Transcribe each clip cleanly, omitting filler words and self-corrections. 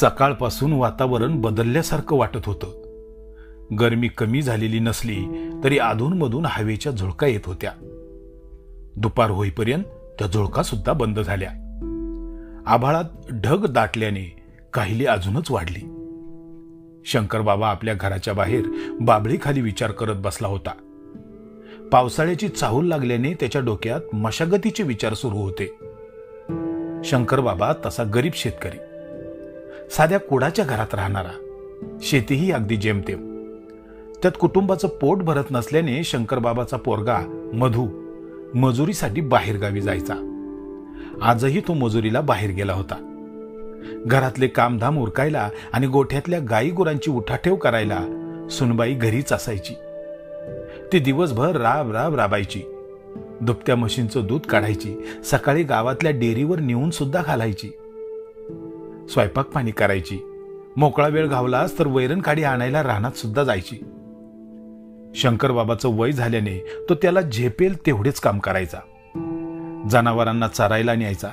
सकाळपासून वातावरण बदलल्यासारखं वाटत होतं. गरमी कमी झालेली नसली तरी अधूनमधून हवेच्या झुळका येत होत्या. दुपार होईपर्यंत त्या झुळका सुद्धा बंद झाल्या. आभाळात ढग दाटल्याने काहिली अजूनच वाढली. शंकर बाबा आपल्या घराच्या बाहेर बाभळीखाली विचार करत बसला होता. पावसाळ्याची चाहूल लागल्याने त्याच्या डोक्यात मशागतीचे विचार सुरू होते. शंकर बाबा तसा गरीब शेतकरी, साध्या कुडाच्या घरात राहणारा, शेतीही अगदी जेमतेम. त्यात कुटुंबाचं पोट भरत नसल्याने शंकर बाबाचा पोरगा मधू मजुरीसाठी बाहेरगावी जायचा. आजही तो मजुरीला बाहेर गेला होता. घरातले कामधाम उरकायला आणि गोठ्यातल्या गाई गुरांची उठाठेव करायला सुनबाई घरीच असायची. ती दिवसभर राबायची. दुभत्या म्हशींचं दूध काढायची, सकाळी गावातल्या डेअरीवर नेऊन सुद्धा घालायची. स्वयंपाक पाणी करायची. मोकळा वेळ घावलास तर वैरण काडी आणायला रानात सुद्धा जायची. शंकर बाबाचं वय झाल्याने तो त्याला झेपेल तेवढेच काम करायचा. जनावरांना चरायला न्यायचा,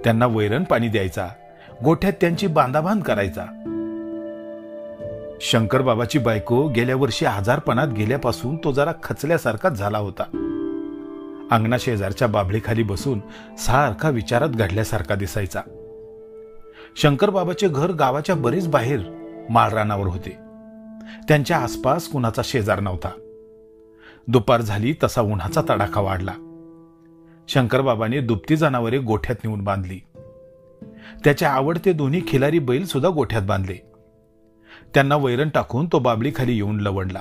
त्यांना वैरण पाणी द्यायचा, गोठ्यात त्यांची बांधाबांध करायचा. शंकर बाबाची बायको गेल्या वर्षी आजारपणात गेल्यापासून तो जरा खचल्यासारखाच झाला होता. अंगणा शेजारच्या बाभळीखाली बसून सारखा विचारात घडल्यासारखा दिसायचा. शंकर बाबाचे घर गावाच्या बरेच बाहेर माळरानावर होते. त्यांच्या आसपास कुणाचा शेजार नव्हता. दुपार झाली तसा उन्हाचा तडाखा वाढला. शंकर बाबाने दुभती जनावरे गोठ्यात नेऊन बांधली. त्याचे आवडते दोन्ही खिलारी बैल सुद्धा गोठ्यात बांधले. त्यांना वैरण टाकून तो बाभळीखाली येऊन लवडला.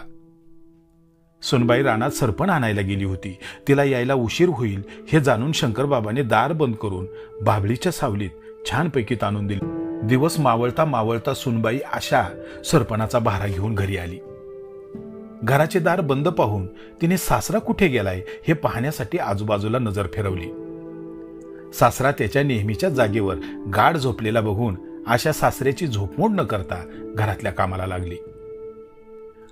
सुनबाई रानात सरपण आणायला गेली होती. तिला यायला उशीर होईल हे जाणून शंकर बाबाने दार बंद करून बाभळीच्या सावलीत छानपैकी ताणून दिली. दिवस मावळता मावळता सुनबाई आशा सरपणाचा भारा घेऊन घरी आली. घराचे दार बंद पाहून तिने सासरा कुठे गेलाय हे पाहण्यासाठी आजूबाजूला नजर फिरवली. सासरा त्याच्या नेहमीच्या जागेवर गाढ झोपलेला बघून आशा सासऱ्याची झोपमोड न करता घरातल्या कामाला लागली.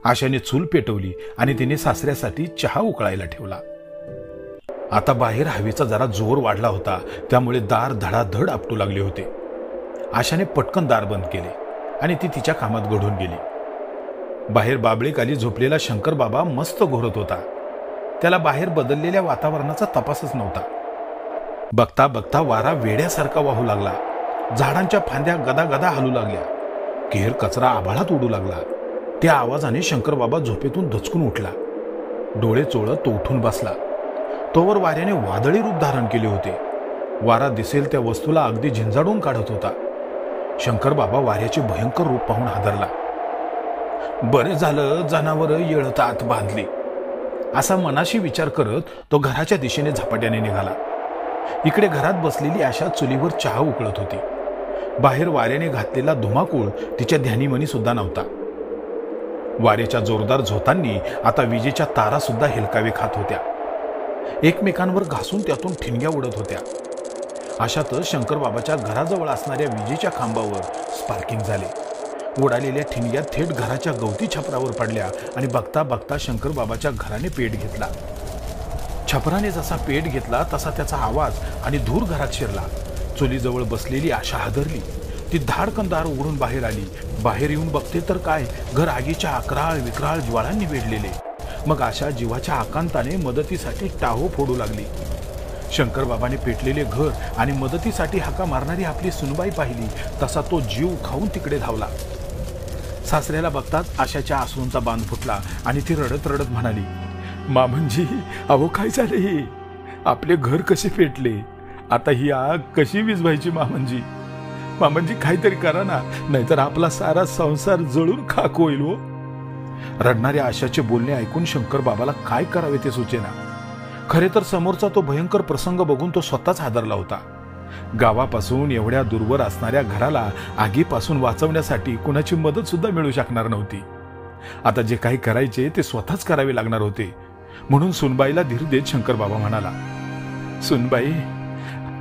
आशाने चूल पेटवली आणि तिने सासऱ्यासाठी चहा उकळायला ठेवला. आता बाहेर हवेचा जरा जोर वाढला होता, त्यामुळे दार धडाधड आपटू लागले होते. आशाने पटकन दार बंद केले आणि ती तिच्या कामात घडून गेली. बाहेर बाभळीखाली झोपलेला शंकर बाबा मस्त घोरत होता. त्याला बाहेर बदललेल्या वातावरणाचा तपासच नव्हता. बघता बघता वारा वेड्यासारखा वाहू लागला. झाडांच्या फांद्या गदागदा हलू लागल्या. केर कचरा आभाळात उडू लागला. त्या आवाजाने शंकर बाबा झोपेतून धचकून उठला. डोळे चोळत तो उठून बसला. तोवर वाऱ्याने वादळी रूप धारण केले होते. वारा दिसेल त्या वस्तूला अगदी झिंजाडून काढत होता. शंकर बाबा वाऱ्याचे भयंकर रूप पाहून हादरला. बरे झालं जनावरं येळत आत बांधली, असा मनाशी विचार करत तो घराच्या दिशेने झपाट्याने निघाला. इकडे घरात बसलेली आशा चुलीवर चहा उकळत होती. बाहेर वाऱ्याने घातलेला धुमाकूळ तिच्या ध्यानीमनी सुद्धा नव्हता. वाऱ्याच्या जोरदार झोतांनी आता विजेच्या तारा सुद्धा हेलकावे खात होत्या. एकमेकांवर घासून त्यातून ठिणग्या उडत होत्या. अशातच शंकर बाबाच्या घराजवळ असणाऱ्या विजेच्या खांबावर स्पार्किंग झाले. उडालेल्या ठिणग्या थेट घराच्या गवती छपरावर पडल्या आणि बघता बघता शंकर बाबाच्या घराने पेट घेतला. छपराने जसा पेट घेतला तसा त्याचा आवाज आणि धूर घरात शिरला. चुलीजवळ बसलेली आशा हादरली. ती धाडकन दार उघडून बाहेर आली. बाहेर येऊन बघते तर काय, घर आगीच्या अकराळ विक्राळ ज्वाळांनी वेढलेले. मग आशा जीवाच्या आकांताने मदतीसाठी टाहो फोडू लागली. शंकर बाबाने पेटलेले घर आणि मदतीसाठी हाका मारणारी आपली सुनबाई पाहिली तसा तो जीव खाऊन तिकडे धावला. सासऱ्याला बघताच आशाच्या आसूंचा बांध फुटला आणि ती रडत रडत म्हणाली, मामनजी, अहो काय झाले? आपले घर कसे पेटले? आता ही आग कशी विझवायची मामनजी? मामनजी काहीतरी करा ना, नाहीतर आपला सारा संसार जळून खाक होईल हो. रडणाऱ्या आशाचे बोलणे ऐकून शंकर बाबाला काय करावे ते सुचेना. खरे तर समोरचा तो भयंकर प्रसंग बघून तो स्वतःच हादरला होता. गावापासून एवढ्या दूरवर असणाऱ्या घराला आगीपासून वाचवण्यासाठी कुणाची मदत सुद्धा मिळू शकणार नव्हती. आता जे काही करायचे ते स्वतःच करावे लागणार होते. म्हणून सुनबाईला धीर देत शंकर बाबा म्हणाला, सुनबाई,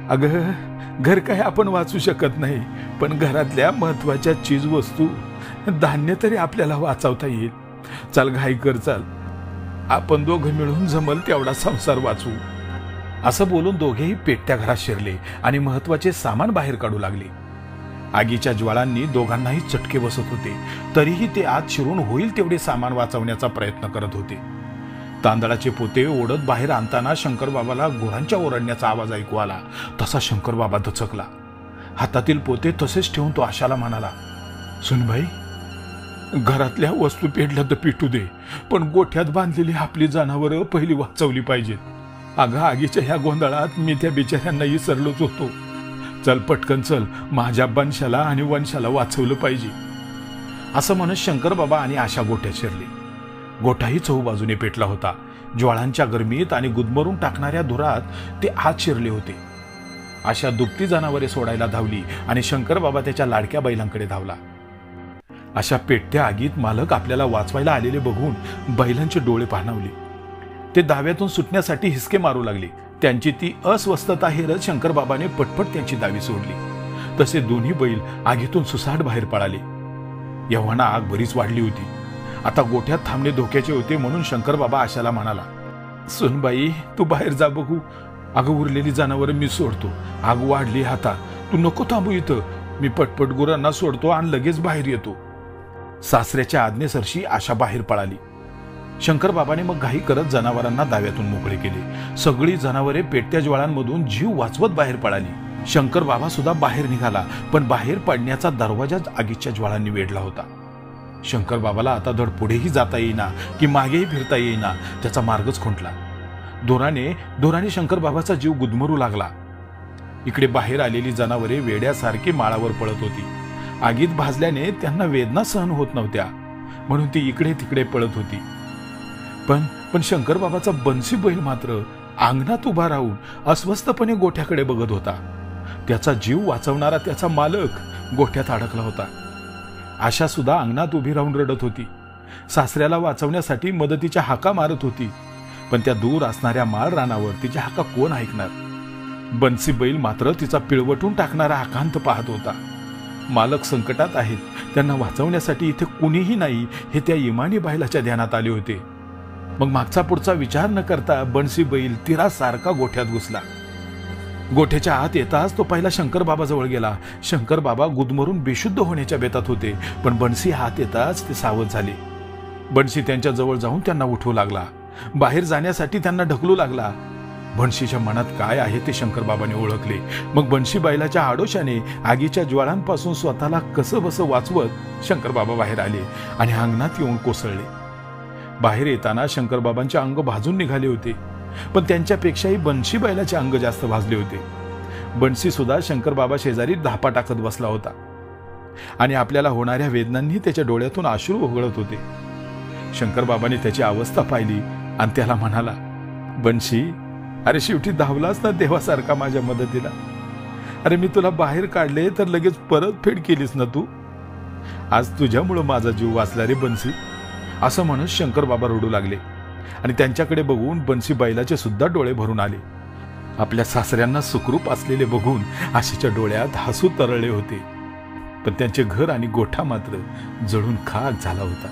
अगं घर काय आपण वाचू शकत नाही, पण घरातल्या महत्वाच्या चीज वस्तू, धान्य तरी आपल्याला वाचवता येईल. चल घाई कर, चल, आपण दोघं मिळून जमल तेवढा संसार वाचू. असं बोलून दोघेही पेटत्या घरात शिरले आणि महत्वाचे सामान बाहेर काढू लागले. आगीच्या ज्वाळांनी दोघांनाही चटके बसत होते, तरीही ते आत शिरून होईल तेवढे सामान वाचवण्याचा प्रयत्न करत होते. तांदळाचे पोते ओढत बाहेर आणताना शंकरबाबाला गुरांच्या ओरडण्याचा आवाज ऐकू आला. तसा शंकरबाबा दचकला. हातातील पोते तसेच ठेवून तो आशाला म्हणाला, सुनबाई, घरातल्या वस्तू पेटल्या तर पिटू दे, पण गोठ्यात बांधलेली आपली जनावरं पहिली वाचवली पाहिजेत. अगं, आगीच्या ह्या गोंधळात मी त्या बिचाऱ्यांना विसरलोच होतो. चल पटकन चल, माझ्या वंशाला आणि वंशाला वाचवलं पाहिजे. असं म्हणत शंकरबाबा आणि आशा गोठ्यात शिरले. गोठाही चहूबाजूने पेटला होता. ज्वाळांच्या गरमीत आणि गुदमरून टाकणाऱ्या धुरात ते आत शिरले होते. आशा दुभती जनावरे सोडायला धावली आणि शंकरबाबा त्याच्या लाडक्या बैलांकडे धावला. अशा पेटत्या आगीत मालक आपल्याला वाचवायला आलेले बघून बैलांचे डोळे पाणावले. ते दाव्यातून सुटण्यासाठी हिसके मारू लागले. त्यांची ती अस्वस्थता हेरत शंकरबाबाने पटपट त्यांची दावी सोडली. तसे दोन्ही बैल आगीतून सुसाट बाहेर पळाले. एव्हाना आग बरीच वाढली होती. आता गोठ्यात थांबणे धोक्याचे होते, म्हणून शंकरबाबा आशाला म्हणाला, सुनबाई, तू बाहेर जा बघू. अगं, उरलेली जनावरं मी सोडतो. आग वाढली आता, तू नको थांबू इथं. मी पटपट गुरांना सोडतो आणि लगेच बाहेर येतो. सासऱ्याच्या आज्ञेसरशी आशा बाहेर पळाली. शंकरबाबाने मग घाई करत जनावरांना दाव्यातून मोकळे केले. सगळी जनावरे पेटत्या ज्वाळांमधून जीव वाचवत बाहेर पळाली. शंकरबाबा सुद्धा बाहेर निघाला, पण बाहेर पडण्याचा दरवाजाच आगीच्या ज्वाळांनी वेढला होता. शंकरबाबाला आता धड पुढेही जाता येईना की मागेही फिरता येईना. त्याचा मार्गच खुंटला. दोराने शंकरबाबाचा जीव गुदमरू लागला. इकडे बाहेर आलेली जनावरे वेड्यासारखी माळावर पळत होती. आगीत भाजल्याने त्यांना वेदना सहन होत नव्हत्या, म्हणून ती इकडे तिकडे पळत होती. पण शंकरबाबाचा बन्सी बैल मात्र अंगणात उभा राहून अस्वस्थपणे गोठ्याकडे बघत होता. त्याचा जीव वाचवणारा त्याचा मालक गोठ्यात अडकला होता. आशा सुद्धा अंगणात उभी राहून रडत होती. सासऱ्याला वाचवण्यासाठी मदतीच्या हाका मारत होती, पण त्या दूर असणाऱ्या माळ रानावर तिच्या हाका कोण ऐकणार. बन्सी बैल मात्र तिचा पिळवटून टाकणारा आकांत पाहत होता. मालक संकटात आहेत, त्यांना वाचवण्यासाठी इथे कुणीही नाही हे त्या इमानी बैलाच्या ध्यानात आले होते. मग मागचा पुढचा विचार न करता बन्सी बैल तिरासारखा गोठ्यात घुसला. गोठ्याच्या आत येताच तो पहिला शंकरबाबाजवळ गेला. शंकरबाबा गुदमरून बेशुद्ध होण्याच्या बेतात होते, पण बन्सी हात येताच ते सावध झाले. बन्सी त्यांच्या जवळ जाऊन त्यांना उठवू लागला. बाहेर जाण्यासाठी त्यांना ढकलू लागला. बन्सीच्या मनात काय आहे ते शंकरबाबाने ओळखले. मग बन्सी बैलाच्या आडोशाने आगीच्या ज्वाळांपासून स्वतःला कसं बसं वाचवत शंकरबाबा बाहेर आले आणि अंगणात येऊन कोसळले. बाहेर येताना शंकरबाबांचे अंग भाजून निघाले होते, पण त्यांच्यापेक्षाही बन्सी बैलाचे अंग जास्त भाजले होते. बन्सी सुद्धा शंकरबाबा शेजारी धापा टाकत बसला होता आणि आपल्याला होणाऱ्या वेदनांनी त्याच्या डोळ्यातून अश्रू ओघळत होते. शंकरबाबाने त्याची अवस्था पाहिली आणि त्याला म्हणाला, बन्सी, अरे शेवटी धावलाच ना देवासारखा माझ्या मदतीला. अरे मी तुला बाहेर काढले तर लगेच परतफेड केलीस ना तू. आज तुझ्यामुळं माझा जीव वाचला रे बन्सी. असं म्हणत शंकरबाबा रडू लागले आणि त्यांच्याकडे बघून बन्सी बैलाचे सुद्धा डोळे भरून आले. आपल्या सासऱ्यांना सुखरूप असलेले बघून आशेच्या डोळ्यात हसू तरळले होते, पण त्यांचे घर आणि गोठा मात्र जळून खाक झाला होता.